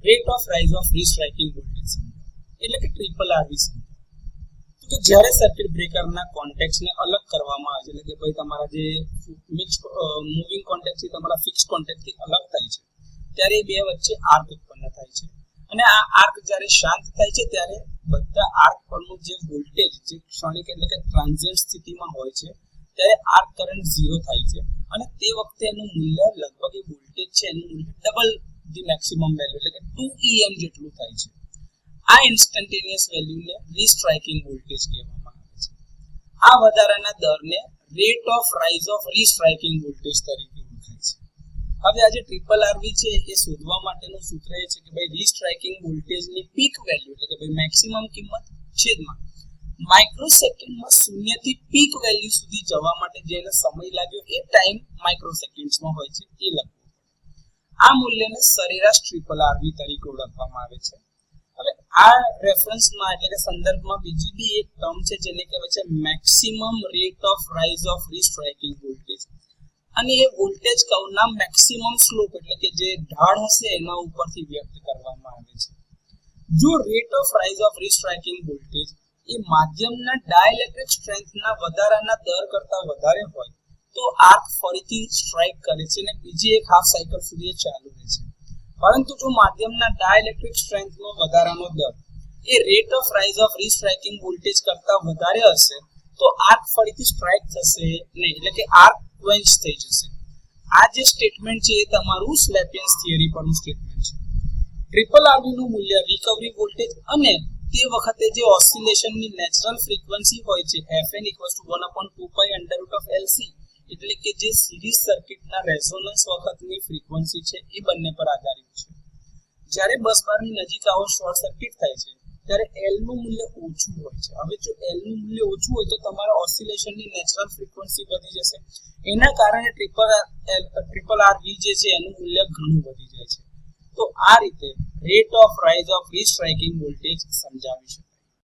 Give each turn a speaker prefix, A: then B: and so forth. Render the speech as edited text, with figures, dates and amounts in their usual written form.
A: Rate of rise of restriking voltage સમજો, એટલે કે ટ્રિપલ આરવી સમજો. તો જ્યારે સર્કિટ બ્રેકરના કોન્ટેક્ટ્સને અલગ કરવામાં આવે છે, એટલે કે ભાઈ તમારા જે મિક્સ મૂવિંગ કોન્ટેક્ટ છે તમારા ફિક્સ કોન્ટેક્ટથી અલગ થાય છે, ત્યારે બે વચ્ચે આર્ક ઉત્પન્ન થાય છે. અને આ આર્ક જ્યારે શાંત થાય છે ત્યારે બધા આર્ક પરનું જે વોલ્ટેજ જે ક્ષણિક એટલે કે ટ્રાન્ઝિયન્ટ સ્થિતિમાં હોય છે ત્યારે આર્ક કરંટ 0 થાય છે અને તે વખતે એનું મૂલ્ય લગભગ એ વોલ્ટેજ છે એનું મૂલ્ય ડબલ ધી મેક્સિમમ વેલ્યુ એટલે કે 2 EM જેટલું થાય છે. આ ઇન્સ્ટન્ટેનિયસ વેલ્યુને રીસ્ટ્રાઇકિંગ વોલ્ટેજ કહેવામાં આવે છે. આ વધારાના દરને rate of rise of restriking voltage તરીકે ઓળખાય છે. હવે આજે ટ્રિપલ આરવી છે એ શોધવા માટેનું સૂત્ર એ છે કે ભાઈ રીસ્ટ્રાઇકિંગ વોલ્ટેજની પીક વેલ્યુ એટલે કે ભાઈ મેક્સિમમ કિંમત છેદમાં માઇક્રોસેકન્ડમાં 0 થી પીક વેલ્યુ સુધી જવા માટે જેનો સમય લાગ્યો એ ટાઈમ માઇક્રોસેકન્ડ્સમાં હોય છે એ લખવું. આ મૂલ્યને સરેરાશ ટ્રિપલ આરવી તરીકે ઓળખવામાં આવે છે. હવે આ રેફરન્સમાં એટલે કે સંદર્ભમાં બીજી બી એક ટર્મ છે જેને કહેવાય છે maximum rate of rise of restriking voltage. અને એ વોલ્ટેજ કર્વના મેક્સિમમ સ્લોપ એટલે કે જે ઢાળ હશે એના ઉપરથી વ્યક્ત કરવામાં આવે છે. જો rate of rise of restriking voltage એ માધ્યમના ડાઇલેક્ટ્રિક સ્ટ્રેન્થના વધારાના દર કરતા વધારે હોય તો આર્ક ફરીથી સ્ટ્રાઇક કરે છે અને બીજી એક હાફ સાયકલ સુધી ચાલુ રહે છે. પરંતુ જો માધ્યમના ડાઇલેક્ટ્રિક સ્ટ્રેન્થનો વધારાનો દર એ rate of rise of restriking voltage કરતા વધારે હશે તો આર્ક ફરીથી સ્ટ્રાઇક થશે નહીં, એટલે કે આર્ક ક્વેન્ચ થઈ જશે. આ જે સ્ટેટમેન્ટ છે એ તમારું સ્લેપિયન્સ થિયરી પરનું સ્ટેટમેન્ટ છે. ટ્રિપલ આરવી નું મૂલ્ય રિકવરી વોલ્ટેજ અને તે વખતે જે ઓસિલેશનની નેચરલ ફ્રીક્વન્સી હોય છે Fn = 1/2π√LC એટલે કે જે સિરીઝ સર્કિટના રેઝોનન્સ વખતની ફ્રીક્વન્સી છે એ બંને પર આધારિત છે. જ્યારે બસ બારની નજીક આવો શોર્ટ સર્કિટ થાય છે ત્યારે L નું મૂલ્ય ઓછું હોય છે. હવે જો L નું મૂલ્ય ઓછું હોય તો તમારા ઓસિલેશનની નેચરલ ફ્રીક્વન્સી વધી જશે. એના કારણે ટ્રિપલ આરવી જે છે એનું મૂલ્ય ઘણું વધી જાય છે. તો આ રીતે rate of rise of restriking voltage સમજાવી છે.